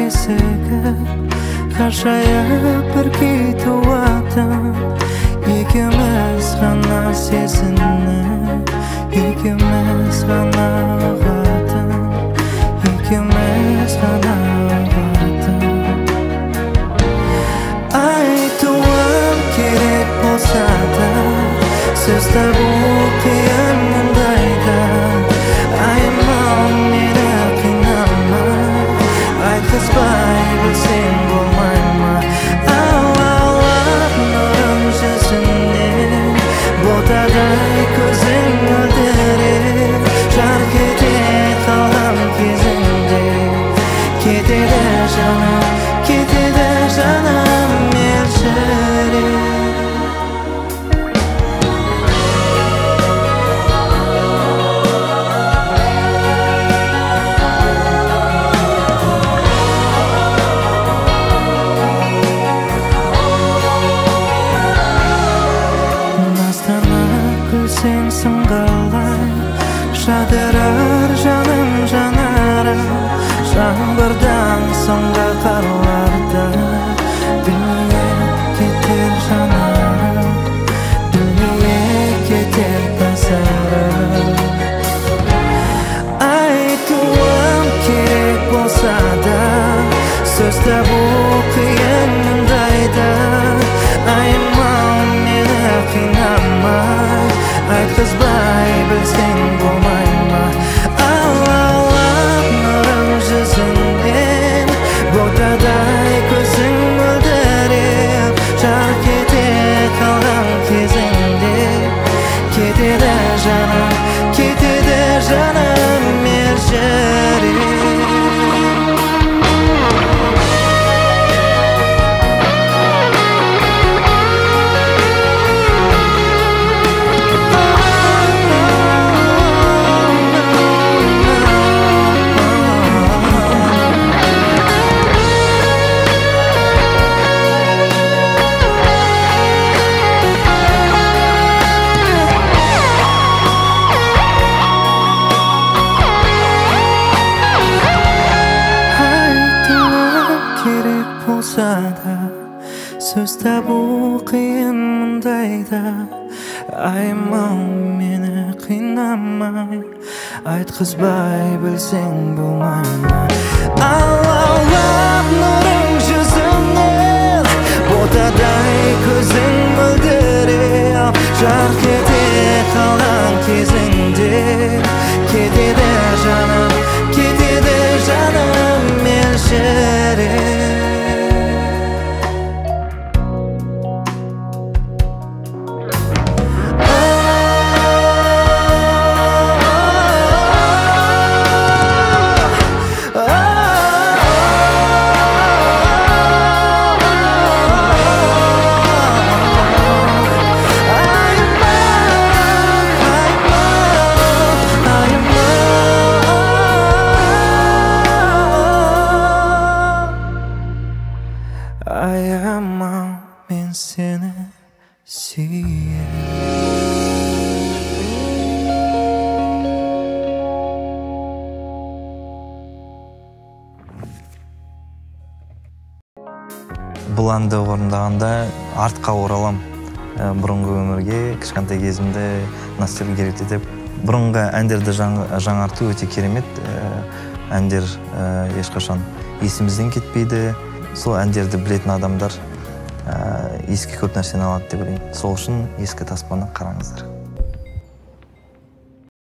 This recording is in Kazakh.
есігі қашайып бір кетуатым екеуміз ғана сезініп екеуміз ғана ұғатын екеуміз ғана ұғатын айтуым керек болса да сөз табу қиын мұндайда айман мені қинамай айтқызбай білсең болмай ма алаулап нұрым жүзіңнен ботадай көзің мөлдіреп жарқ ете қалған кезіңде кетеді жаным мелшіреп күлсең сыңғырлай жадырар жаным жанары жаңбырдан соңғы қарларда дүние кетер жанарым дүние кетер тасарым айтуым керек болса да сөз табу қиын мұндайда айман мені қинамай айтқызбай білсең болмай ма алаулап нұрым жүзіңнен ботадай көзің мөлдіреп жарқ ете қалған кезіңде кетеді жаным мелшіреп сөз табу қиын мұндайда айман мені қинамай айтқызбай білсең болмай ма алаулап нұрың жүзіңнен ботадай көзің мөлдіреп жарқ ете қалған кезіңде кетеді жаным мелшіреп Аяман мен сені сүйем Бұл әнді орындағанда артқа оралам. Бұрынғы өмірге, кішкентай кезімде ностальгия етіп, бұрынғы әндерді жаңарту өте керемет. Әндер ешқашан есімізден кетпейді. Сол әндерді білетін адамдар еске көп нәрсені алады деп ойлаймын. Сол үшін ескі таспаны қараңыздар.